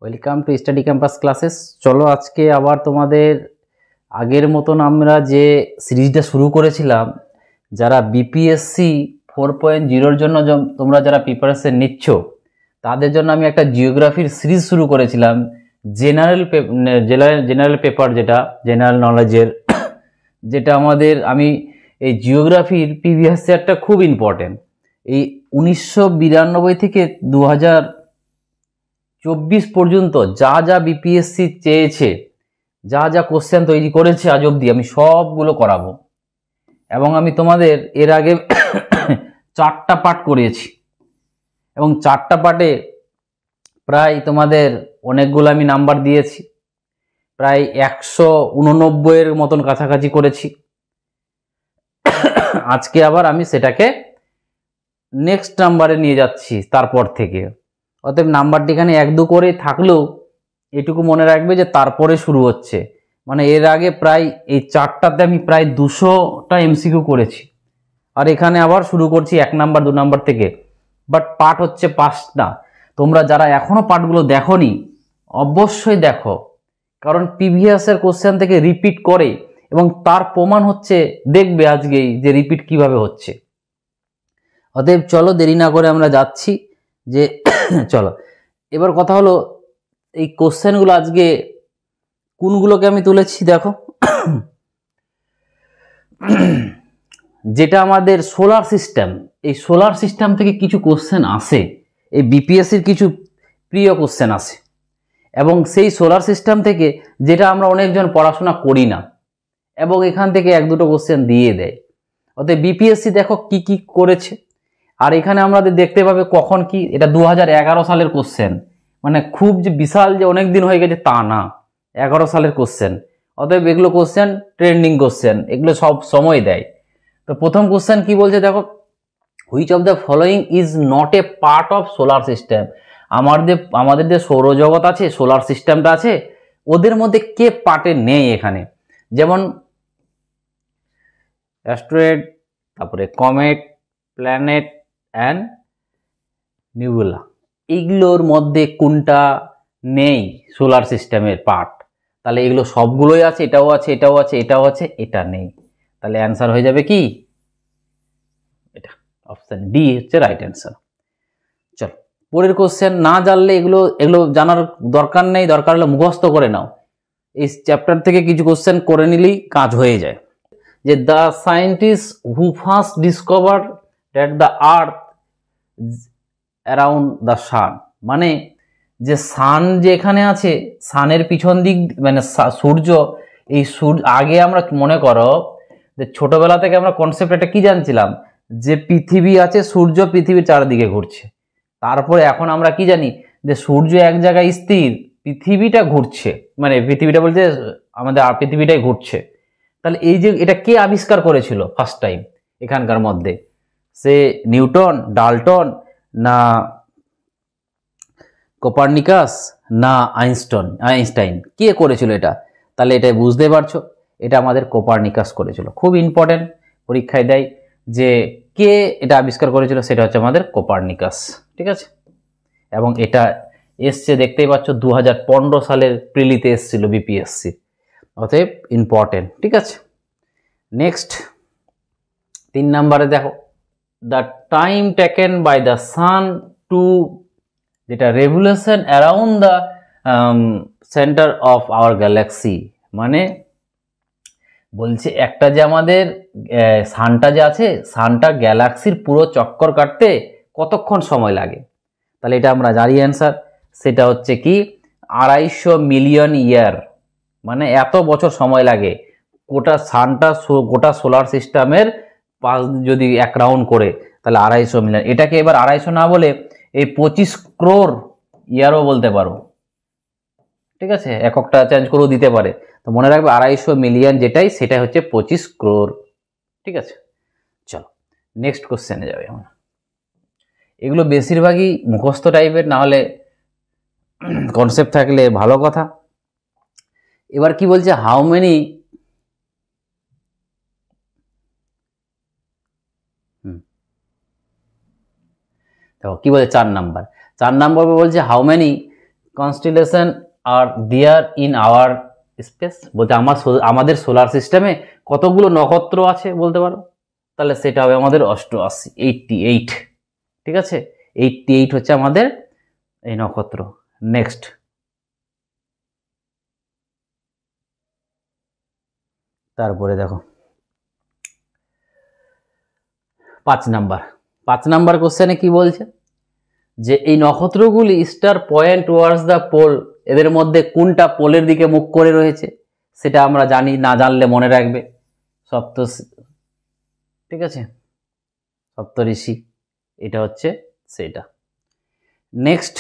Welcome to study campus classes. চলো আজকে আবার তোমাদের আগের মতন আমরা যে সিরিজটা শুরু করেছিলাম, যারা বিপিএসসি 4.0-র জন্য তোমরা যারা প্রিপারেশন নিচ্ছ তাদের জন্য আমি একটা জিওগ্রাফির সিরিজ শুরু করেছিলাম। জেনারেল পেপার, যেটা জেনারেল নলেজের, যেটা আমাদের আমি এই জিওগ্রাফির প্রিভিয়াস ইয়ারটা খুব ইম্পর্টেন্ট। এই 1992 থেকে 2024 পর্যন্ত যা যা বিপিএসসি চেয়েছে, যা যা কোশ্চেন তৈরি করেছে আজ অবধি, আমি সবগুলো করাবো। এবং আমি তোমাদের এর আগে 4টা পার্ট করিয়েছি এবং 4টা পার্টে প্রায় অনেকগুলো আমি নাম্বার দিয়েছি, প্রায় 189-এর মতন কাছাকাছি করেছি। আজকে আবার আমি সেটাকে নেক্সট নাম্বারে নিয়ে যাচ্ছি তারপর থেকে। অতএব নাম্বারটি এখানে 1-2 করে থাকলেও এটুকু মনে রাখবে যে তারপরে শুরু হচ্ছে, মানে এর আগে প্রায় এই 4টাতে আমি প্রায় 200টা এমসিকিউ করেছি, আর এখানে আবার শুরু করছি 1 নাম্বার 2 নাম্বার থেকে। বাট পার্ট হচ্ছে 5টা। তোমরা যারা এখনো পার্টগুলো দেখোনি অবশ্যই দেখো, কারণ প্রিভিয়াসের কোশ্চেন থেকে রিপিট করে এবং তার প্রমাণ হচ্ছে দেখবে আজকেই যে রিপিট কিভাবে হচ্ছে। অতএব চলো দেরি না করে আমরা যাচ্ছি যে চলো এবার কথা হলো এই কোশ্চেনগুলো আজকে কোনগুলোকে আমি তুলেছি দেখো। যেটা আমাদের সোলার সিস্টেম, এই সোলার সিস্টেম থেকে কিছু কোশ্চেন আসে, এই বিপিএসসির কিছু প্রিয় কোশ্চেন আসে, এবং সেই সোলার সিস্টেম থেকে যেটা আমরা অনেকজন পড়াশোনা করি না এবং এখান থেকে 1-2টো কোশ্চেন দিয়ে দেয়। অতএব বিপিএসসি দেখো কি কি করেছে, আর এখানে আমাদের দেখতে পাবে কখন কি। এটা 2011 সালের কোশ্চেন, মানে খুব যে বিশাল যে অনেক দিন হয়ে গেছে তা না, 11 সালের কোশ্চেন। অতএব এগুলো কোশ্চেন ট্রেন্ডিং কোশ্চেন, এগুলো সব সময় দেয়। তো প্রথম কোশ্চেন কি বলছে দেখো, which of the following is not a part of solar system. আমাদের যে সৌরজগৎ আছে, সোলার সিস্টেমটা আছে, ওদের মধ্যে কে পার্টে নেই এখানে। যেমন অ্যাস্ট্রয়েড, তারপরে কমেট, প্ল্যানেট অ্যান্ড নিউবুলা, এইগুলোর মধ্যে কোনটা নেই সোলার সিস্টেমের পার্ট? তাহলে এগুলো সবগুলোই আছে, এটাও আছে, এটাও আছে, এটাও আছে, এটা নেই। তাহলে অ্যান্সার হয়ে যাবে কি এটা, অপশন ডি হচ্ছে রাইট অ্যান্সার। চল পরের কোশ্চেন। না জানলে এগুলো জানার দরকার নেই, দরকার হলে মুখস্থ করে নাও। এই চ্যাপ্টার থেকে কিছু কোশ্চেন করে নিলেই কাজ হয়ে যায়। যে the scientist who first discover that the earth around the সান, মানে যে সান যে এখানে আছে, সানের পিছন দিক মানে সূর্য, এই সূর্য আগে আমরা মনে করো যে ছোটবেলা থেকে আমরা কনসেপ্ট একটা কি জানছিলাম, যে পৃথিবী আছে, সূর্য পৃথিবীর চারদিকে ঘুরছে। তারপরে এখন আমরা কি জানি যে সূর্য এক জায়গায় স্থির, পৃথিবীটা ঘুরছে, মানে পৃথিবীটা বলতে আমাদের পৃথিবীটাই ঘুরছে। তাহলে এই যে এটা কে আবিষ্কার করেছিল ফার্স্ট টাইম এখানকার মধ্যে? সে নিউটন, ডাল্টন, না কোপার্নিকাস, না আইনস্টাইন, কে করেছিল এটা? তাহলে এটা বুঝতে পারছো, এটা আমাদের কোপার্নিকাস করেছিল। খুব ইম্পর্টেন্ট, পরীক্ষায় দেয় যে কে এটা আবিষ্কার করেছিল, সেটা হচ্ছে আমাদের কোপার্নিকাস। ঠিক আছে, এবং এটা এসছে দেখতেই পাচ্ছ 2015 সালের প্রিলিতে এসছিল বিপিএসসি, অতএব ইম্পর্টেন্ট। ঠিক আছে, নেক্সট 3 নম্বরে দেখো, the time taken by the sun to, যেটা revolution around the centre of our galaxy, মানে বলছে একটা যে আমাদের সানটা যে আছে, সানটা গ্যালাক্সির পুরো চক্কর কাটতে কতক্ষণ সময় লাগে? তাহলে এটা আমরা জানি অ্যান্সার, সেটা হচ্ছে কি 250 মিলিয়ন ইয়ার, মানে এত বছর সময় লাগে গোটা সানটা, গোটা সোলার সিস্টেমের পাশ যদি 1 রাউন্ড করে, তাহলে 250 মিলিয়ন। এটাকে এবার 250 না বলে এই 25 crore ইয়ারও বলতে পারো। ঠিক আছে, এককটা চেঞ্জ করেও দিতে পারে। তো মনে রাখবে 250 মিলিয়ন যেটাই, সেটাই হচ্ছে 25 crore। ঠিক আছে, চলো নেক্সট কোশ্চেনে যাবে। আমরা এগুলো বেশিরভাগই মুখস্থ টাইপের, না হলে কনসেপ্ট থাকলে ভালো কথা। এবার কি বলছে, হাউ মেনি দেখো কি বলছে 4 নাম্বার বলছে how many constellation are there in our space, বলতে আমাদের সোলার সিস্টেমে কতগুলো নক্ষত্র আছে বলতে পারো? তাহলে সেটা হবে আমাদের 88, 88। ঠিক আছে, 88 হচ্ছে আমাদের এই নক্ষত্র। নেক্সট, তারপরে দেখো 5 নাম্বার কোশ্চেনে কি বলছে, যে এই নক্ষত্রগুলি star point towards the pole, এদের মধ্যে কোনটা পোলের দিকে মুখ করে রয়েছে? সেটা আমরা জানি, না জানলে মনে রাখবে ঠিক আছে, সপ্তঋষি, এটা হচ্ছে সেটা। নেক্সট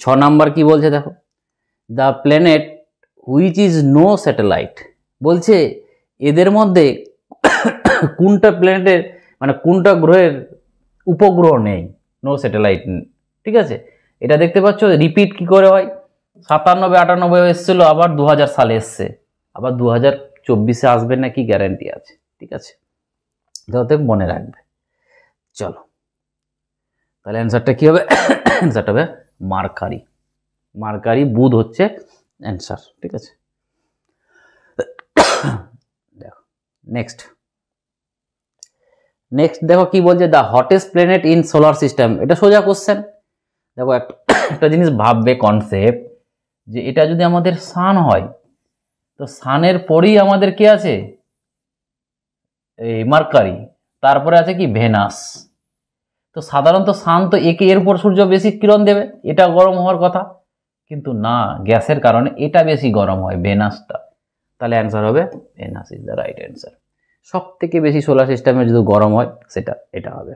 6 নাম্বার কি বলছে দেখো, the planet which is no satellite, বলছে এদের মধ্যে কোনটা প্ল্যানেটের মানে কোনটা গ্রহের উপগ্রহ নেই, নো স্যাটেলাইট। ঠিক আছে, এটা দেখতে পাচ্ছ রিপিট কি করে হয়, 97-98 এসেছিল, আবার 2000 সালে এসছে, আবার 2024-এ আসবে না কি গ্যারান্টি আছে? ঠিক আছে, যাতে মনে রাখবে। চলো তাহলে অ্যান্সারটা কি হবে? অ্যান্সারটা হবে মার্কারি, বুধ হচ্ছে অ্যান্সার। ঠিক আছে, দেখো নেক্সট দেখো কি বলছে, the hottest planet in solar system. এটা সোজা কোশ্চেন। দেখো একটা জিনিস ভাববে, কনসেপ্ট, যে এটা যদি আমাদের সান হয়, তো সানের পরেই আমাদের কি আছে? এই মার্কারি, তারপরে আছে কি? ভেনাস। তো সাধারণত সান তো এর উপর সূর্য বেশি কিরণ দেবে, এটা গরম হওয়ার কথা, কিন্তু না, গ্যাসের কারণে এটা বেশি গরম হয়, ভেনাসটা। তাহলে অ্যান্সার হবে Venus is the right answer. সব থেকে বেশি সোলার সিস্টেমে যদি গরম হয় সেটা এটা হবে।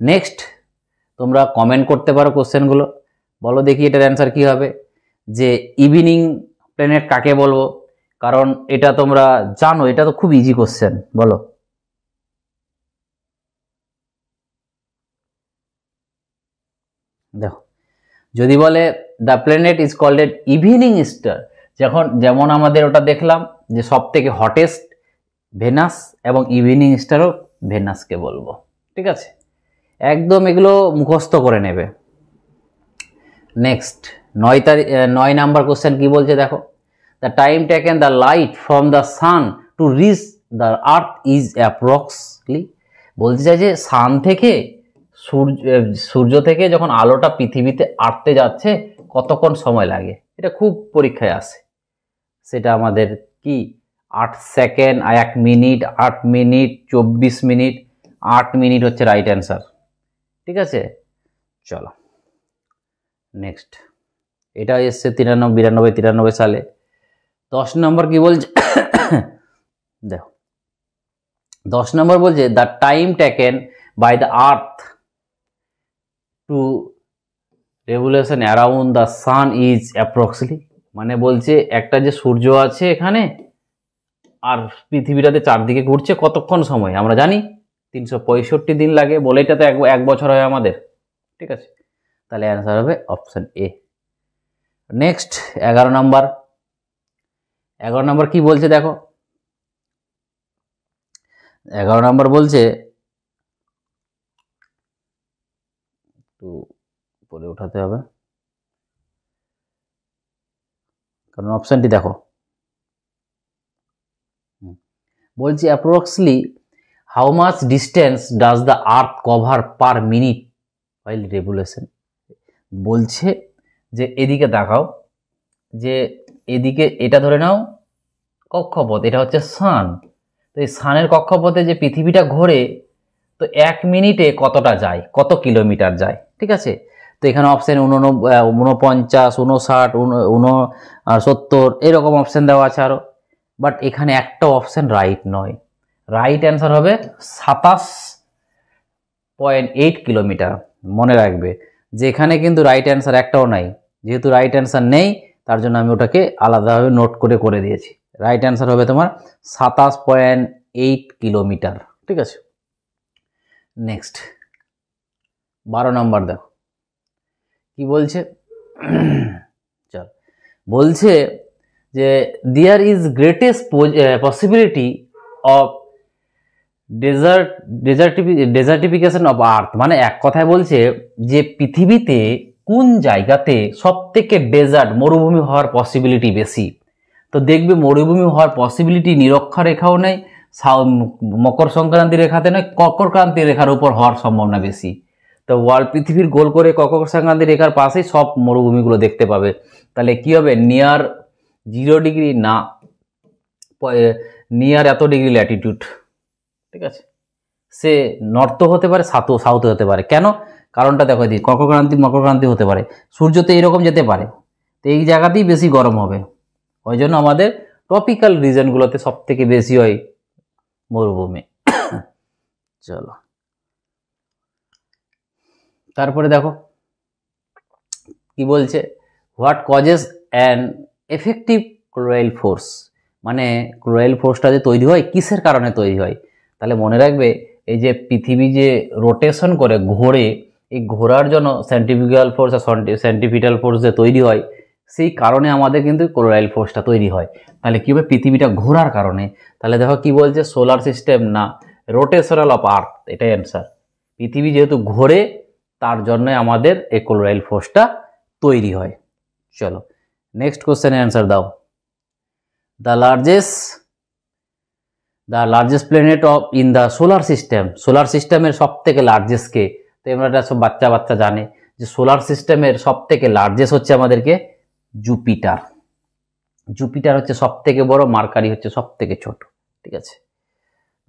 নেক্সট, তোমরা কমেন্ট করতে পারো কোশ্চেনগুলো, বলো দেখি এটার অ্যান্সার কি হবে, যে ইভিনিং প্ল্যানেট কাকে বলবো? কারণ এটা তোমরা জানো, এটা তো খুব ইজি কোশ্চেন, বলো। দেখো যদি বলে the planet is called a evening star, যেমন আমাদের ওটা দেখলাম যে সব থেকে হটেস্ট ভেনাস, এবং ইভিনিং স্টারও ভেনাসকে বলবো। ঠিক আছে, একদম এগুলো মুখস্থ করে নেবে। নেক্সট 9 নাম্বার কোশ্চেন কি বলছে দেখো, the time taken the light from the sun to reach the earth is approxly, বলতে চাই যে সান থেকে সূর্য থেকে যখন আলোটা পৃথিবীতে আসতে যাচ্ছে কতক্ষণ সময় লাগে? এটা খুব পরীক্ষায় আসে। সেটা আমাদের কি 8 second, 1 minute, 8 minute, 24 minute, 8 minute হচ্ছে রাইট অ্যান্সার। ঠিক আছে, চলো নেক্সট, এটা এসছে 93 সালে। 10 নম্বর কি বলছে দেখো, 10 নম্বর বলছে the time taken by the earth to revolution around the sun is approximately, মানে বলছে একটা যে সূর্য আছে এখানে আর পৃথিবীটাতে চারদিকে ঘুরছে কতক্ষণ সময়? আমরা জানি 365 দিন লাগে, বলে এটা তো এক বছর হয় আমাদের। ঠিক আছে, তাহলে অ্যান্সার হবে অপশন এ। নেক্সট 11 নম্বর কি বলছে দেখো, 11 নম্বর বলছে, একটু পরে উঠাতে হবে কারণ অপশনটি দেখো, বলছে approximately how much distance does the earth cover per minute while revolution, বলছে যে এদিকে দেখাও, যে এদিকে এটা ধরে নাও কক্ষপথ, এটা হচ্ছে সান, তো এই সানের কক্ষপথে যে পৃথিবীটা ঘোরে, তো 1 মিনিটে কতটা যায়, কত কিলোমিটার যায়? ঠিক আছে, তো এখানে অপশন 49, 59, 70 এরকম অপশন দেওয়া আছে আরো, বাট এখানে একটা অপশন রাইট নয়। রাইট অ্যান্সার হবে 27.8 কিলোমিটার। মনে রাখবে যে এখানে কিন্তু রাইট অ্যান্সার একটাও নাই, যেহেতু রাইট অ্যান্সার নেই তার জন্য আমি ওটাকে আলাদাভাবে নোট করে দিয়েছি। রাইট অ্যান্সার হবে তোমার 27.8 কিলোমিটার। ঠিক আছে, নেক্সট 12 নম্বর দেখো কি বলছে, চল বলছে যে there is greatest possibility of desertification of earth, মানে এক কথায় বলছে যে পৃথিবীতে কোন জায়গাতে সব থেকে ডেজার্ট মরুভূমি হওয়ার পসিবিলিটি বেশি। তো দেখবে মরুভূমি হওয়ার পসিবিলিটি নিরক্ষা রেখাও নেই, মকর সংক্রান্তি রেখাতে নয়, কর্কট ক্রান্তি রেখার উপর হওয়ার সম্ভাবনা বেশি। তো ওয়ার্ল্ড পৃথিবীর গোল করে কর্কট সংক্রান্তি রেখার পাশেই সব মরুভূমিগুলো দেখতে পাবে। তাহলে কি হবে, নিয়ার 0 ডিগ্রি না নিয়ার এত ডিগ্রি ল্যাটিটিউড, ঠিক আছে। সে নর্থ হতে পারে, সাউথ হতে পারে। কেন, কারণটা দেখো, দিই কর্কক্রান্তি মকরক্রান্তি হতে পারে, সূর্য তো এইরকম যেতে পারে, তো এই জায়গাতেই বেশি গরম হবে। ওই জন্য আমাদের ট্রপিক্যাল রিজনগুলোতে সব থেকে বেশি হয় মরুভূমি। চলো তারপরে দেখো কি বলছে, what causes an effective Coriolis force, মানে ক্লোরাইল ফোর্সটা যে তৈরি হয় কিসের কারণে তৈরি হয়। তাহলে মনে রাখবে, এই যে পৃথিবী যে রোটেশন করে ঘোরে, এই ঘোরার জন্য সেন্ট্রিফিউগাল ফোর্স আর সেন্ট্রিপিটাল ফোর্স যে তৈরি হয়, সেই কারণে আমাদের কিন্তু ক্লোরাইল ফোর্সটা তৈরি হয়। তাহলে কী হবে, পৃথিবীটা ঘোরার কারণে। তাহলে দেখো কি বলছে, সোলার সিস্টেম না রোটেশনাল অফ আর্থ, এটাই অ্যান্সার। পৃথিবী যেহেতু ঘোরে তার জন্য আমাদের এই ক্লোরাইল ফোর্সটা তৈরি হয়। চলো নেক্সট কোশ্চেনের অ্যান্সার দাও। The largest planet of in the solar system, solar সিস্টেমের সব থেকে লার্জেস্ট কে। তো আমরা সব বাচ্চা জানে যে সোলার সিস্টেমের সব থেকে লার্জেস্ট হচ্ছে আমাদেরকে জুপিটার। জুপিটার হচ্ছে সব থেকে বড়, মার্কারি হচ্ছে সব থেকে ছোট, ঠিক আছে।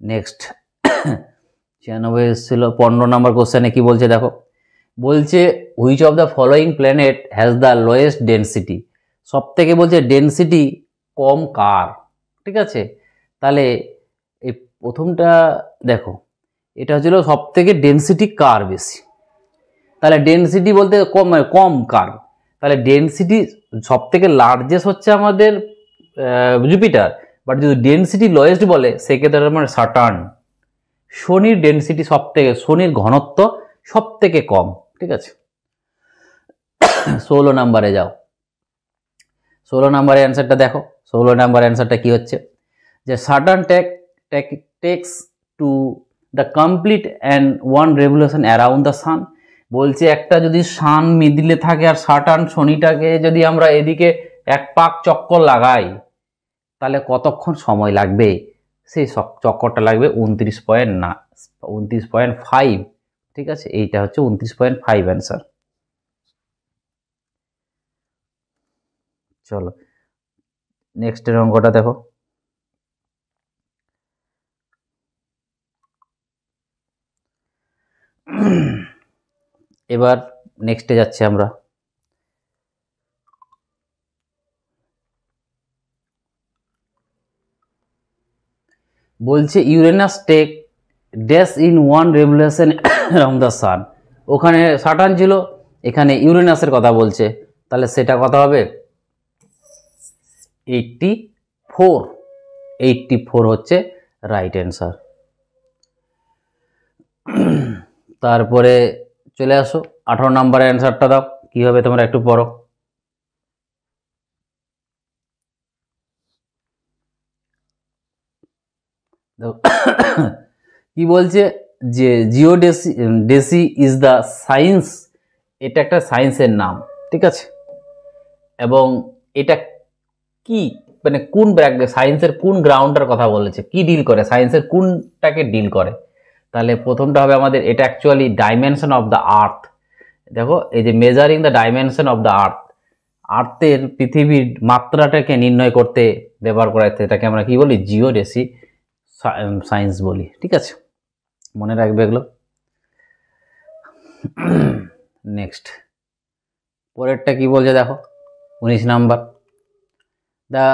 নেক্সট 96 ছিল 15 নম্বর কোশ্চেনে কি বলছে দেখো, বলছে which of the following planet has the lowest density, সব থেকে বলছে ডেন্সিটি কম কার, ঠিক আছে। তাহলে এই প্রথমটা দেখো, এটা হচ্ছিল সব থেকে ডেন্সিটি কার বেশি, তাহলে ডেন্সিটি বলতে কম কার, তাহলে ডেন্সিটি সব থেকে লার্জেস্ট হচ্ছে আমাদের জুপিটার, বাট যদি ডেন্সিটি লোয়েস্ট বলে সেক্ষেত্রে মানে স্যাটার্ন। শনির ডেন্সিটি সব থেকে, শনির ঘনত্ব সব থেকে কম, ঠিক আছে। 16 নম্বরে যাও, 16 নম্বরের অ্যান্সারটা দেখো। 16 নম্বর অ্যান্সারটা কি হচ্ছে, যে Saturn takes to the complete and one revolution around the sun. বলছে একটা যদি সান মিডিলে থাকে আর সাটার্ন শনিটাকে যদি আমরা এদিকে এক পাক চক্কর লাগাই, তাহলে কতক্ষণ সময় লাগবে, সেই চক্করটা লাগবে 29.5, ঠিক আছে। এইটা হচ্ছে 29.5 অ্যান্সার। চলো নেক্সটের অঙ্কটা দেখো, এবার নেক্সটে যাচ্ছে আমরা। বলছে Uranus take dash in one revolution around the sun, ওখানে সাটার্ন ছিল, এখানে ইউরেনাসের কথা বলছে, তাহলে সেটা কথা হবে 84 হচ্ছে রাইট অ্যান্সার। তারপরে চলে আসো 18 নম্বরের অ্যান্সারটা দাও, কি হবে তোমরা একটু পড়ো। কি বলছে, যে জিওডেসি ইজ দ্য সায়েন্স, এটা একটা সায়েন্সের নাম, ঠিক আছে। এবং এটা কি মানে কোন সায়েন্সের কোন গ্রাউন্ডের কথা বলেছে, কি ডিল করে, সায়েন্সের কোনটাকে ডিল করে। তাহলে প্রথমটা হবে আমাদের, এটা actually dimension of the earth. দেখো এই যে measuring the dimension of the earth, আর্থের পৃথিবীর মাত্রাটাকে নির্ণয় করতে ব্যবহার করা হচ্ছে, এটাকে আমরা কি বলি, জিওডেসি সায়েন্স বলি, ঠিক আছে। মনে রাখবে এগুলো। নেক্সট পরেরটা কি বলছে দেখো, 19 number, the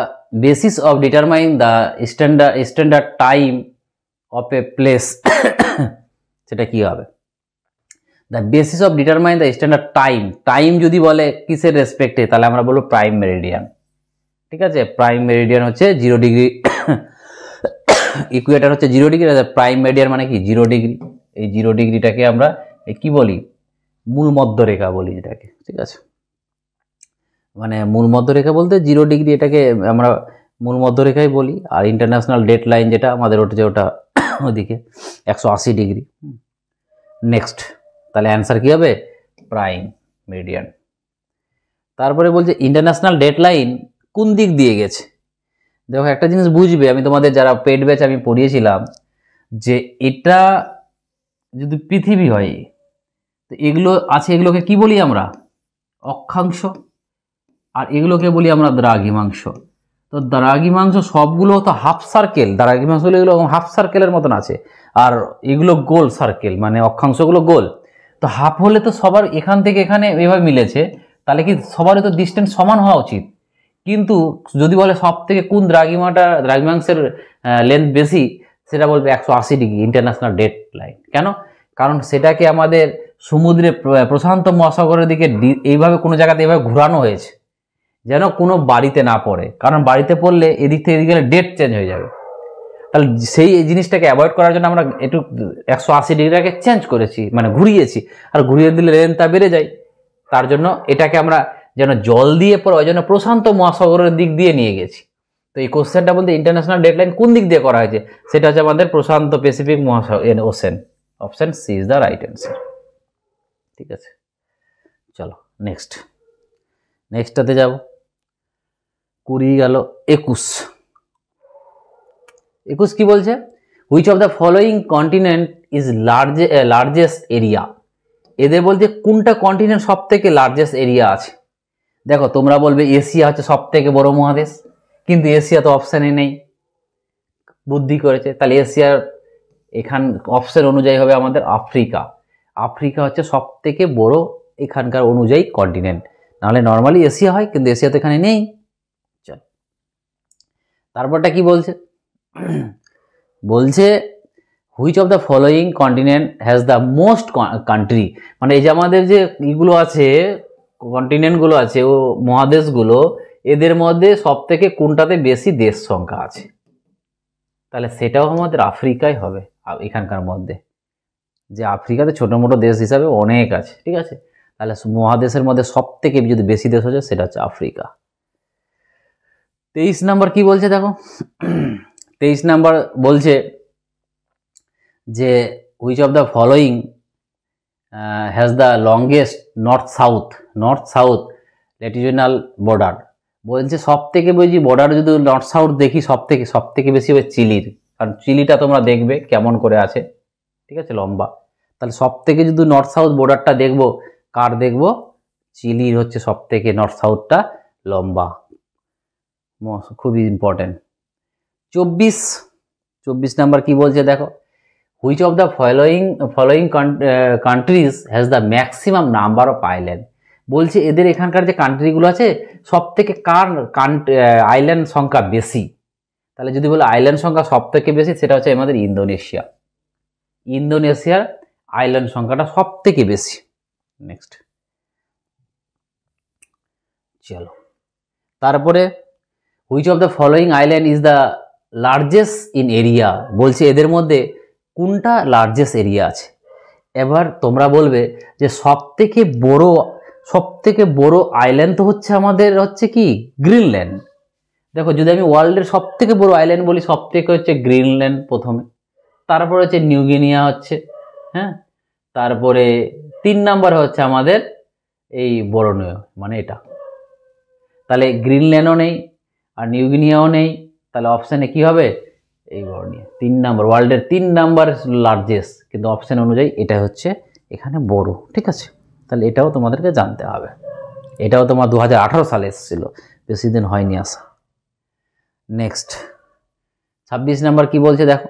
basis of determine the standard time of a place, সেটা কি হবে। The basis of determine the standard time যদি বলে কিসের রেসপেক্টে, তাহলে আমরা বলবো প্রাইম মেরিডিয়ান, ঠিক আছে। প্রাইম মেরিডিয়ান হচ্ছে 0 ডিগ্রি, ইকুয়েটার হচ্ছে 0 ডিগ্রি, প্রাইম মেরিডিয়ান মানে কি 0 ডিগ্রি। এই 0 ডিগ্রিটাকে আমরা কি বলি, মূল মধ্যরেখা বলি যেটাকে, ঠিক আছে। মানে মূল মধ্যরেখা বলতে 0 ডিগ্রি, এটাকে আমরা মূল মধ্যরেখাই বলি। আর ইন্টারন্যাশনাল ডেট লাইন যেটা আমাদের উঠেছে ওটা ওদিকে 180 ডিগ্রি। নেক্সট তাহলে অ্যান্সার কি হবে, প্রাইম। মেরিডিয়ান। তারপরে বলছে ইন্টারন্যাশনাল ডেডলাইন কোন দিক দিয়ে গেছে। দেখো একটা জিনিস বুঝবে, আমি তোমাদের যারা পেড ব্যাচ আমি পড়িয়েছিলাম যে এটা যদি পৃথিবী হয় তো এগুলো আছে, এগুলোকে কি বলি আমরা? অক্ষাংশ। আর এগুলোকে বলি আমরা দ্রাঘিমাংশ। তো দ্রাঘিমাংশ সবগুলো তো হাফ সার্কেল, দ্রাঘিমাংশগুলো এগুলো হাফ সার্কেলের মতন আছে, আর এগুলো গোল সার্কেল, মানে অক্ষাংশগুলো গোল। তো হাফ হলে তো সবার এখান থেকে এখানে এভাবে মিলেছে, তাহলে কি সবারই তো ডিস্টেন্স সমান হওয়া উচিত। কিন্তু যদি বলে সব থেকে কোন দ্রাঘিমাংশের লেন্থ বেশি, সেটা বলবে 180 ডিগ্রি, ইন্টারন্যাশনাল ডেড লাইন। কেন? কারণ সেটাকে আমাদের সমুদ্রে প্রশান্ত মহাসাগরের দিকে এইভাবে কোনো জায়গাতে এইভাবে ঘোরানো হয়েছে যেন কোনো বাড়িতে না পড়ে, কারণ বাড়িতে পড়লে এদিক থেকে এদিকে ডেট চেঞ্জ হয়ে যাবে। তাহলে সেই জিনিসটাকে অ্যাভয়েড করার জন্য আমরা একটু 180 ডিগ্রিটাকে চেঞ্জ করেছি, মানে ঘুরিয়েছি, আর ঘুরিয়ে দিলে লেন্থটা বেড়ে যায়। তার জন্য এটাকে আমরা যেন জল দিয়ে পড়ে ওই জন্য প্রশান্ত মহাসাগরের দিক দিয়ে নিয়ে গেছি। তো এই কোশ্চেনটা বলতে ইন্টারন্যাশনাল ডেডলাইন কোন দিক দিয়ে করা হয়েছে, সেটা হচ্ছে আমাদের প্রশান্ত প্যাসিফিক মহাসাগর ocean. Option C is the right answer. ঠিক আছে, চলো নেক্সটটাতে যাব। 20 গেল, 21 কি বলছে? Which of the following continent is largest area. এদের বলছে কোনটা কন্টিনেন্ট সব থেকে লার্জেস্ট এরিয়া আছে। দেখো তোমরা বলবে এশিয়া হচ্ছে সব থেকে বড় মহাদেশ, কিন্তু এশিয়া তো অপশানে নেই, বুদ্ধি করেছে। তাহলে এশিয়ার এখান অপশন অনুযায়ী হবে আমাদের আফ্রিকা। আফ্রিকা হচ্ছে সব থেকে বড় এখানকার অনুযায়ী কন্টিনেন্ট, নাহলে নর্মালি এশিয়া হয়, কিন্তু এশিয়া তো এখানে নেই। চল তারপরটা কি বলছে? বলছে which of the following continent has the most country. মানে এই যে আমাদের যে ইগুলো আছে, কন্টিনেন্টগুলো আছে ও মহাদেশগুলো, এদের মধ্যে সব থেকে কোনটাতে বেশি দেশ সংখ্যা আছে? তাহলে সেটাও আমাদের আফ্রিকাই হবে এখানকার মধ্যে, যে আফ্রিকাতে ছোটো মোটো দেশ হিসাবে অনেক আছে। ঠিক আছে, তাহলে মহাদেশের মধ্যে সব থেকে যদি বেশি দেশ হচ্ছে সেটা হচ্ছে আফ্রিকা। 23 নম্বর কি বলছে দেখো। 23 নম্বর বলছে যে which of the following has the longest north south latitudinal border. বলছে সব থেকে বেশি বর্ডার যদি নর্থ সাউথ দেখি সব থেকে বেশি হবে চিলির, কারণ চিলিটা তোমরা দেখবে কেমন করে আছে, ঠিক আছে, লম্বা। তাহলে সব থেকে যদি নর্থ সাউথ বর্ডারটা দেখবো, কার দেখবো? চিলির হচ্ছে সব থেকে নর্থ সাউথটা লম্বা, খুবই ইম্পর্টেন্ট। 24 নাম্বার কি বলছে দেখো। Which of the following countries has the maximum number of island. বলছে এদের এখানকার যে কান্ট্রিগুলো আছে সব থেকে কার আইল্যান্ড সংখ্যা বেশি। তাহলে যদি বলে আইল্যান্ড সংখ্যা সব থেকে বেশি, সেটা হচ্ছে আমাদের ইন্দোনেশিয়ার আইল্যান্ড সংখ্যাটা সব থেকে বেশি। নেক্সট চলো, তারপরে which of the following island is the largest in area. বলছে এদের মধ্যে কোনটা লার্জেস্ট এরিয়া আছে। এবার তোমরা বলবে যে সব থেকে বড় আইল্যান্ড তো হচ্ছে আমাদের হচ্ছে কি গ্রিনল্যান্ড। দেখো যদি আমি ওয়ার্ল্ডের সব থেকে বড় আইল্যান্ড বলি, সব থেকে হচ্ছে গ্রিনল্যান্ড প্রথমে, তারপরে হচ্ছে নিউগিনিয়া হচ্ছে, হ্যাঁ, তারপরে 3 নাম্বার হচ্ছে আমাদের এই বরোনিও, মানে এটা। তাহলে গ্রিনল্যান্ডও নেই আর নিউগিনিয়াও নেই, তাহলে অপশানে কি হবে? এই বরোনিও 3 নাম্বার, ওয়ার্ল্ডের 3 নাম্বার লার্জেস্ট, কিন্তু অপশান অনুযায়ী এটা হচ্ছে এখানে বড়। ঠিক আছে, তাহলে এটাও তোমাদেরকে জানতে হবে। এটাও তোমার 2018 সালে এসেছিল, বেশি দিন হয়নি আসা। নেক্সট 26 নাম্বার কি বলছে দেখো।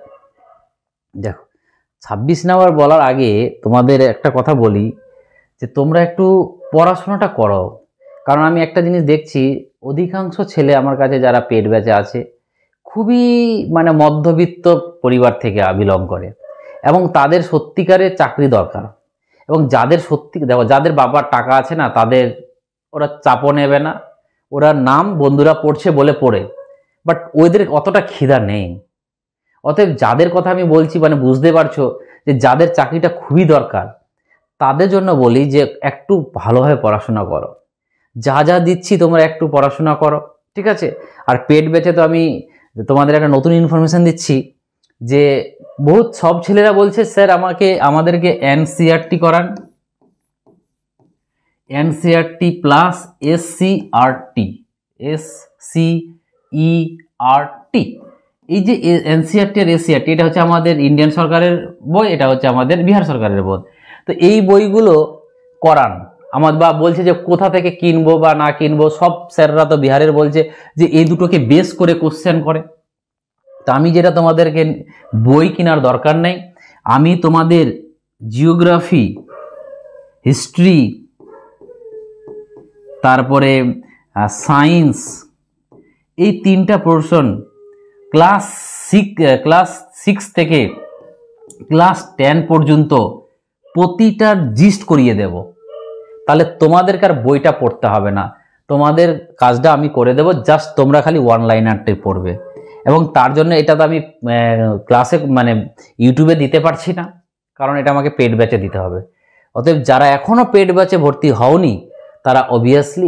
26 নাম্বার বলার আগে তোমাদের একটা কথা বলি যে তোমরা একটু পড়াশোনাটা করো, কারণ আমি একটা জিনিস দেখছি অধিকাংশ ছেলে আমার কাছে যারা পেড ব্যাচে আছে খুবই মানে মধ্যবিত্ত পরিবার থেকে বিলং করে, এবং তাদের সত্যিকারের চাকরি দরকার, এবং যাদের দেখো যাদের বাবার টাকা আছে না, তাদের ওরা চাপও নেবে না, ওরা নাম বন্ধুরা পড়ছে বলে পড়ে, বাট ওদের অতটা খিদা নেই। অতএব যাদের কথা আমি বলছি মানে বুঝতে পারছো যে যাদের চাকরিটা খুবই দরকার, তাদের জন্য বলি যে একটু ভালোভাবে পড়াশোনা করো, যা দিচ্ছি তোমরা একটু পড়াশোনা করো। ঠিক আছে, আর পেড ব্যাচে তো আমি তোমাদের একটা নতুন ইনফরমেশন দিচ্ছি যে সব ছেলেরা বলছে স্যার আমাদেরকে এনসিইআরটি করান, এনসিইআরটি প্লাস এসসিইআরটি, এসসিইআরটি। এই যে এনসিইআরটি আর এসসিইআরটি, এটা হচ্ছে আমাদের ইন্ডিয়ান সরকারের বই, এটা হচ্ছে আমাদের বিহার সরকারের বই। তো এই বইগুলো করান আমার, বা বলছে যে কোথা থেকে কিনবো বা না কিনবো, সব স্যাররা তো বিহারের বলছে যে এই দুটোকে বেস করে কোশ্চেন করে। তো আমি যেটা তোমাদেরকে বই কেনার দরকার নেই, আমি তোমাদের জিওগ্রাফি, হিস্ট্রি, তারপরে সায়েন্স, এই তিনটা পোর্শন ক্লাস 6 থেকে ক্লাস 10 পর্যন্ত প্রতিটার জিস্ট করিয়ে দেব। তাহলে তোমাদেরকে আর বইটা পড়তে হবে না, তোমাদের কাজটা আমি করে দেব, জাস্ট তোমরা খালি ওয়ান লাইনারটাই পড়বে। এবং তার জন্য এটা তো আমি ক্লাসে মানে ইউটিউবে দিতে পারছি না, কারণ এটা আমাকে পেড ব্যাচে দিতে হবে। অতএব যারা এখনো পেড ব্যাচে ভর্তি হওনি তারা অবভিয়াসলি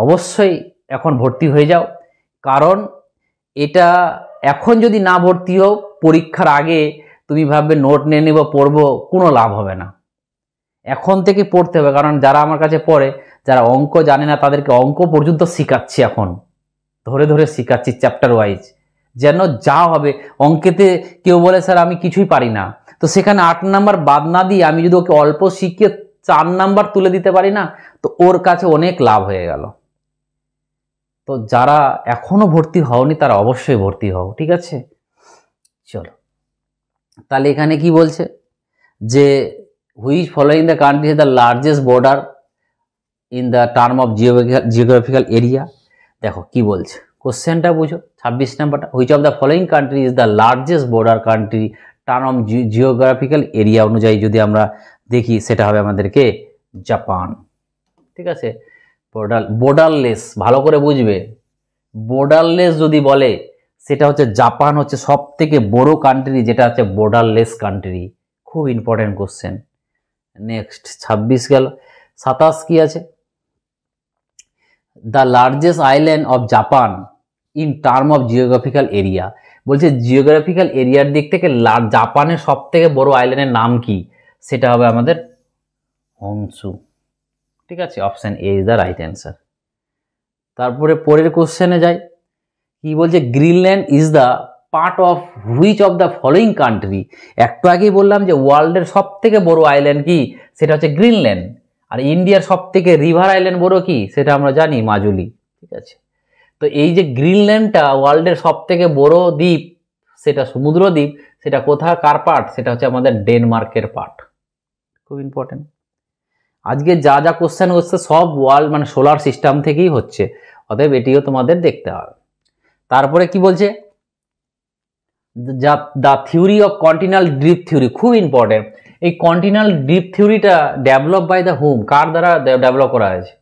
অবশ্যই এখন ভর্তি হয়ে যাও, কারণ এটা এখন যদি না ভর্তি হও, পরীক্ষার আগে তুমি ভাববে নোট নিয়ে নেব পড়বো, কোনো লাভ হবে না। এখন থেকে পড়তে হবে, কারণ যারা আমার কাছে পড়ে, যারা অঙ্ক জানে না তাদেরকে অঙ্ক পর্যন্ত শিখাচ্ছি, এখন ধরে ধরে শিখাচ্ছি চ্যাপ্টার ওয়াইজ, যেন যা হবে। অঙ্কেতে কেউ বলে স্যার আমি কিছুই পারি না, তো সেখানে 8 নাম্বার বাদ না দিয়ে আমি যদি ওকে অল্প শিখিয়ে 4 নাম্বার তুলে দিতে পারি না, তো ওর কাছে অনেক লাভ হয়ে গেল। তো যারা এখনো ভর্তি হওনি তারা অবশ্যই ভর্তি হও, ঠিক আছে? চলো, তাহলে এখানে কি বলছে যে which following the country has the largest border in the term of geographical area. দেখো কি বলছে, কোশ্চেনটা বুঝো। 26 নাম্বারটা, which of the following country is the largest border country term of geographical area অনুযায়ী যদি আমরা দেখি, সেটা হবে আমাদেরকে জাপান, ঠিক আছে? বর্ডারলেস, ভালো করে বুঝবে, বর্ডারলেস যদি বলে সেটা হচ্ছে জাপান হচ্ছে সব থেকে বড় কান্ট্রি, যেটা হচ্ছে বর্ডারলেস কান্ট্রি। খুব ইম্পর্টেন্ট কোশ্চেন। নেক্সট 26 গেল, 27 কি আছে? The largest island of Japan in term of geographical area. বলছে জিওগ্রাফিক্যাল এরিয়ার দিক থেকে জাপানের সব থেকে বড় আইল্যান্ডের নাম কি? সেটা হবে আমাদের হনসু, ঠিক আছে? Option A is the right answer. তারপরে পরের কোশ্চেনে যাই, কি বলছে? Greenland is the part of which of the following country. একটু আগেই বললাম যে ওয়ার্ল্ডের সব থেকে বড় আইল্যান্ড কি, সেটা হচ্ছে গ্রিনল্যান্ড। আর ইন্ডিয়ার সব থেকে রিভার আইল্যান্ড বড় কি, সেটা আমরা জানি মাজুলি, ঠিক আছে? তো এই যে গ্রিনল্যান্ডটা ওয়ার্ল্ডের সব থেকে বড় দ্বীপ, সেটা সমুদ্র দ্বীপ, সেটা কোথায়, কার পার্ট? সেটা হচ্ছে আমাদের ডেনমার্কের পার্ট। খুব ইম্পর্টেন্ট। আজকে যা যা কোশ্চেন হচ্ছে সব ওয়ার্ল্ড মানে সোলার সিস্টেম থেকেই হচ্ছে, অতএব এটিও তোমাদের দেখতে হবে। তারপরে কি বলছে? The theory of continental drift theory, খুব ইম্পর্টেন্ট। এই কন্টিনেন্টাল ড্রিফট থিওরিটা ডেভেলপ বাই দ্য হুম, কার দ্বারা ডেভেলপ করা হয়েছে?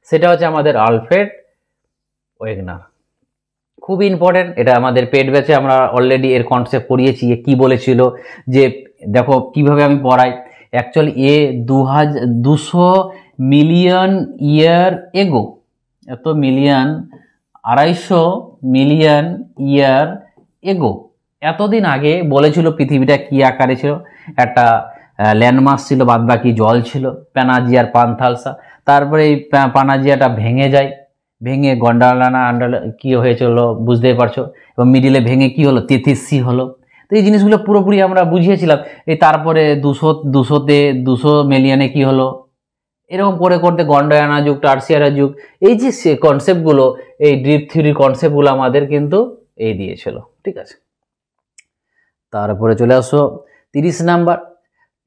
সেটা হচ্ছে আমাদের আলফ্রেড ওয়েগনার। খুব ইম্পর্টেন্ট, এটা আমাদের পেড ব্যাচে আমরা অলরেডি এর কনসেপ্ট পড়িয়েছি। কি বলেছিল যে দেখো কিভাবে আমি পড়াই। অ্যাকচুয়ালি 200 মিলিয়ন ইয়ার এগো, এত মিলিয়ন, 250 মিলিয়ন ইয়ার এগো, এতদিন আগে বলেছিল পৃথিবীটা কি আকারে ছিল। একটা ল্যান্ডমাস ছিল, বাদ বাকি জল ছিল, প্যানাজিয়ার পান্থালসা। তারপরে এই পানাজিয়াটা ভেঙে যায়, ভেঙে গন্ডালানা কি হয়েছিল বুঝতেই পারছো, এবং মিডিলে ভেঙে কি হলো, তেথিসি হলো। তো এই জিনিসগুলো পুরোপুরি আমরা বুঝিয়েছিলাম। এই তারপরে 200 মিলিয়নে কি হলো, এরকম করে করতে গন্ডায়ানা যুগ, টার্সিয়ারা যুগ, এই যে কনসেপ্টগুলো, এই ড্রিপ থিওরি কনসেপ্টগুলো আমাদের কিন্তু এই দিয়েছিল, ঠিক আছে? তারপরে চলে আসো 30 নাম্বার।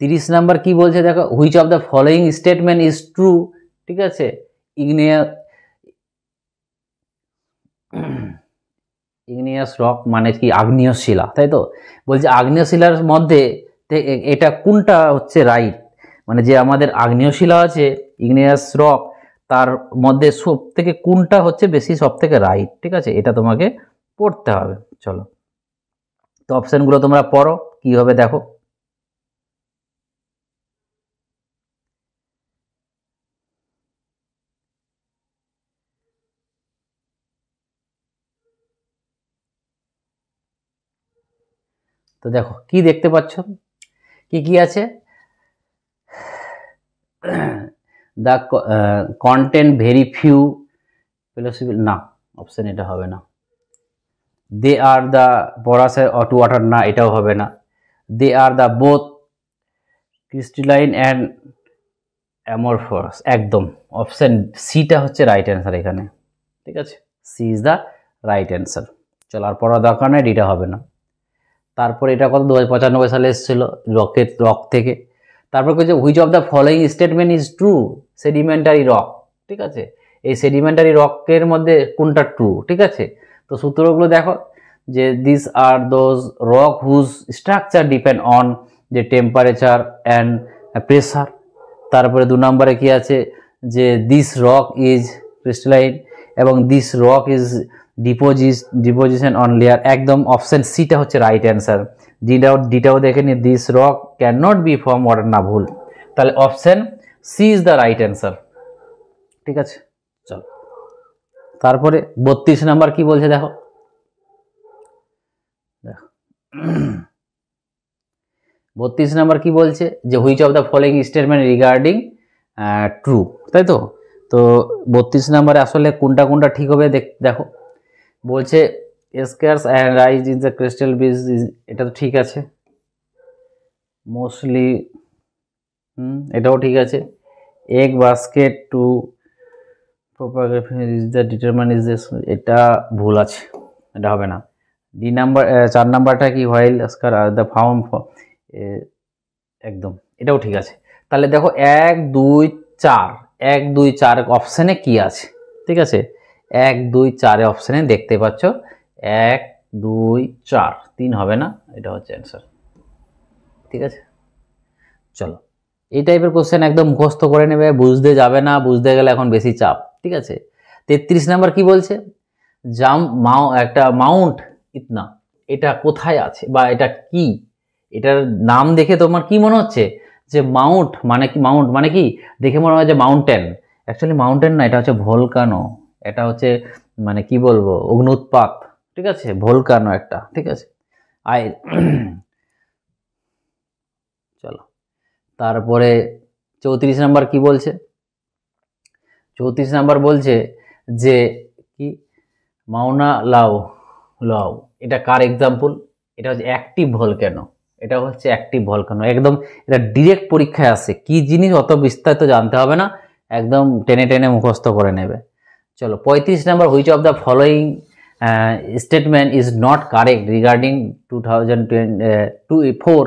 30 নাম্বার কি বলছে দেখো, which of the following statement is true, ঠিক আছে? ইগনিয়াস রক মানে কি, আগ্নেয় শিলা, তাই তো? বলছে আগ্নেয় শিলার মধ্যে এটা কোনটা হচ্ছে রাইট, মানে যে আমাদের আগ্নেয় শিলা আছে, ইগনিয়াস রক, তার মধ্যে সব থেকে কোনটা হচ্ছে বেশি সব থেকে রাইট, ঠিক আছে? এটা তোমাকে পড়তে হবে। চলো, তো অপশনগুলো তোমরা পড়ো কি হবে দেখো। তো দেখো কি দেখতে পাচ্ছ, কি কি আছে? The content very few philosophy, না অপশন এটা হবে না। They are the porous to water, না এটাও হবে না। They are the both crystalline and amorphous, একদম অপশন সিটা হচ্ছে রাইট অ্যান্সার এখানে, ঠিক আছে, C is the right answer. চলো আর পড়া দরকার নেই, এটা হবে না। তারপর এটা কত 2095 সালে এসেছিল রক থেকে। তারপর কিছু which of the following statement is true, sedimentary rock, ঠিক আছে, এই সেডিমেন্টারি রকের মধ্যে কোনটা ট্রু, ঠিক আছে। তো সূত্রগুলো দেখো যে this are those rock whose structure depend on যে টেম্পারেচার অ্যান্ড প্রেসার। তারপরে 2 নম্বরে কি আছে যে দিস রক ইজ ক্রিস্টালাইন এবং this rock is deposition on layer, একদম অপশন সিটা হচ্ছে রাইট অ্যান্সার। ডিটাও দেখে নি, this rock can not be form water, না ভুল, তাহলে option C is the right answer, ঠিক আছে। চলো তারপরে 32 নাম্বার কি বলছে দেখো, 32 নাম্বার কি বলছে যে which of the following statement regarding true, তাই তো। তো 32 নাম্বারে আসলে কোনটা কোনটা ঠিক হবে দেখো, বলছে scarce and rise in the crystal beach, এটা তো ঠিক আছে মোস্টলি, এটাও ঠিক আছে। Egg basket to propagation is the determine is this, এটা ভুল আছে, এটা হবে না। ডি নাম্বার 4 নাম্বারটা কি while scar are the found, একদম এটাও ঠিক আছে। তাহলে দেখো 1 2 4 1 2 4 অপশানে কি আছে, ঠিক আছে, 1 2 4 অপশানে দেখতে পাচ্ছ 1 2 4, 3 হবে না, এটা হচ্ছে অ্যান্সার, ঠিক আছে। চলো এই টাইপের কোশ্চেন একদম মুখস্থ করে নেবে, বুঝতে যাবে না, বুঝতে গেলে এখন বেশি চাপ, ঠিক আছে। 33 নাম্বার কি বলছে, একটা মাউন্ট ইতনা, এটা কোথায় আছে বা এটা কি, এটার নাম দেখে তোমার কি মনে হচ্ছে যে মাউন্ট মানে কি দেখে মনে হয় যে মাউন্টেন, অ্যাকচুয়ালি মাউন্টেন না, এটা হচ্ছে ভলকানো, এটা হচ্ছে মানে কি বলবো অগ্নুৎপাত, ঠিক আছে, ভলকানো একটা, ঠিক আছে। চলো তারপরে 34 নাম্বার কি বলছে, 34 নাম্বার বলছে যে কি মাউনা লাউ এটা কার এক্সাম্পল, এটা হচ্ছে অ্যাক্টিভ ভলকানো, এটা হচ্ছে অ্যাক্টিভ ভলকানো, একদম এটা ডিরেক্ট পরীক্ষায় আসে, কি জিনিস অত বিস্তারিত জানতে হবে না, একদম টেনে টেনে মুখস্থ করে নেবে। চলো 35 number which of the following statement is not correct regarding 2004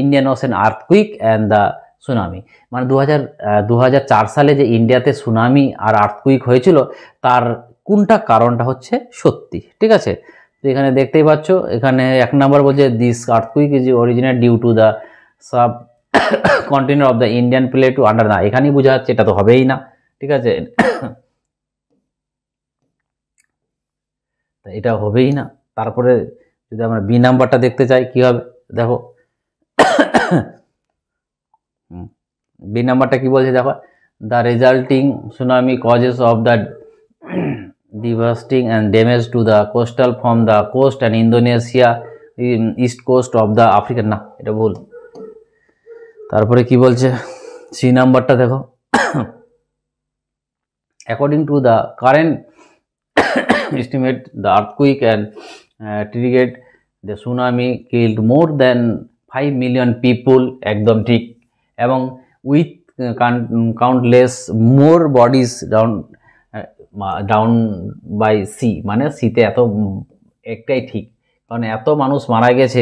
Indian ocean earthquake and the tsunami, মানে 2004 সালে যে ইন্ডিয়াতে সুনামি আর আর্থকুইক হয়েছিল তার কোনটা কারণটা হচ্ছে সত্যি, ঠিক আছে। তো এখানে দেখতেই পাচ্ছ, এখানে 1 নম্বর বলছে this earthquake is originate due to the subcontinent of the Indian plate to under, না এখানেই বোঝা যাচ্ছে এটা তো হবেই না, ঠিক আছে, এটা হবেই না। তারপরে যদি আমরা বি নাম্বারটা দেখতে চাই কি হবে দেখো, বি নাম্বারটা কি বলছে দেখো, the resulting tsunami causes of the devastating and damage to the coastal from the coast and Indonesia east coast of the African, না এটা ভুল। তারপরে কি বলছে সি নাম্বারটা দেখো, according to the current estimate the earthquake and triggered the tsunami killed more than 5 million people, একদম ঠিক, এবং with countless more bodies down by sea, মানে সিতে এত একটাই ঠিক, কারণ এত মানুষ মারা গেছে,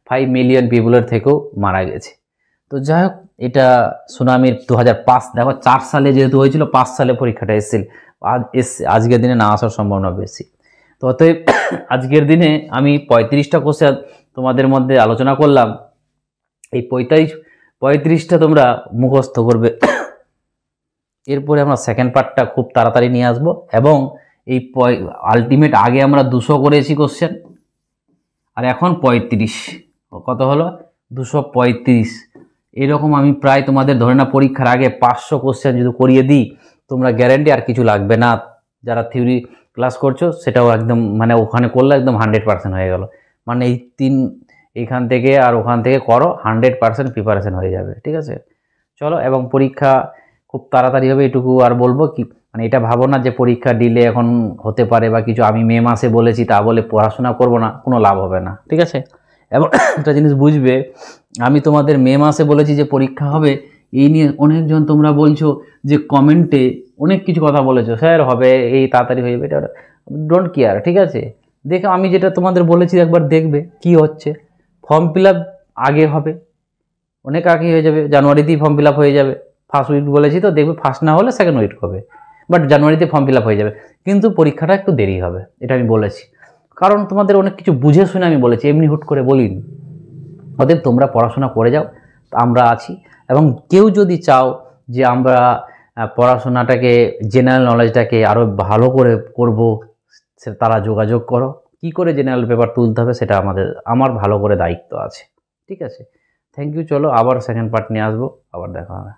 5 মিলিয়ন পিপুলের থেকেও মারা গেছে। তো যাই হোক এটা সুনামির 2005 দেখো 4 সালে যেহেতু হয়েছিল, 5 সালে পরীক্ষাটা এসেছিল, আজকের দিনে না আসার সম্ভাবনা বেশি। তো অতএব আজকের দিনে আমি 35টা কোশ্চেন তোমাদের মধ্যে আলোচনা করলাম, এই 35টা তোমরা মুখস্থ করবে। এরপরে আমরা সেকেন্ড পার্টটা খুব তাড়াতাড়ি নিয়ে আসবো, এবং এই আলটিমেট আগে আমরা 200 করেছি কোশ্চেন, আর এখন 35, কত হলো 235, এরকম আমি প্রায় তোমাদের ধরে না পরীক্ষার আগে 500 কোশ্চেন যদি করিয়ে দিই, তোমরা গ্যারেন্টি আর কিছু লাগবে না, যারা থিওরি ক্লাস করছো সেটাও একদম মানে ওখানে করলে একদম 100% হয়ে গেল, মানে এই 3 এখান থেকে আর ওখান থেকে করো 100% প্রিপারেশন হয়ে যাবে, ঠিক আছে। চলো, এবং পরীক্ষা খুব তাড়াতাড়ি হবে, এটুকু আর বলবো কি, মানে এটা ভাবো না যে পরীক্ষা ডিলে এখন হতে পারে বা কিছু, আমি মে মাসে বলেছি তা বলে পড়াশোনা করব না, কোনো লাভ হবে না, ঠিক আছে। এবং একটা জিনিস বুঝবে, আমি তোমাদের মে মাসে বলেছি যে পরীক্ষা হবে, এই নিয়ে অনেকজন তোমরা বলছো যে কমেন্টে অনেক কিছু কথা বলেছো, স্যার হবে এই তাড়াতাড়ি হয়ে যাবে, এটা ডোন্ট কেয়ার, ঠিক আছে। দেখো আমি যেটা তোমাদের বলেছি একবার দেখবে কি হচ্ছে। ফর্ম ফিল আপ আগে হবে, অনেক আগে হয়ে যাবে, জানুয়ারিতেই ফর্ম ফিল আপ হয়ে যাবে। ফার্স্ট উইক বলেছি তো, দেখবে ফার্স্ট না হলে সেকেন্ড উইক হবে, বাট জানুয়ারিতে ফর্ম ফিল আপ হয়ে যাবে। কিন্তু পরীক্ষাটা একটু দেরি হবে, এটা আমি বলেছি, কারণ তোমাদের অনেক কিছু বুঝে শুনে আমি বলেছি, এমনি হুট করে বলিনি। অতএব তোমরা পড়াশোনা করে যাও, আমরা আছি। এবং কেউ যদি চাও যে আমরা পড়াশোনাটাকে, জেনারেল নলেজটাকে আরও ভালো করে করব, তারা যোগাযোগ করো। কি করে জেনারেল পেপার তুলতে হবে সেটা আমার ভালো করে দায়িত্ব আছে, ঠিক আছে। থ্যাংক ইউ, চলো আবার সেকেন্ড পার্ট নিয়ে আসবো, আবার দেখা হবে।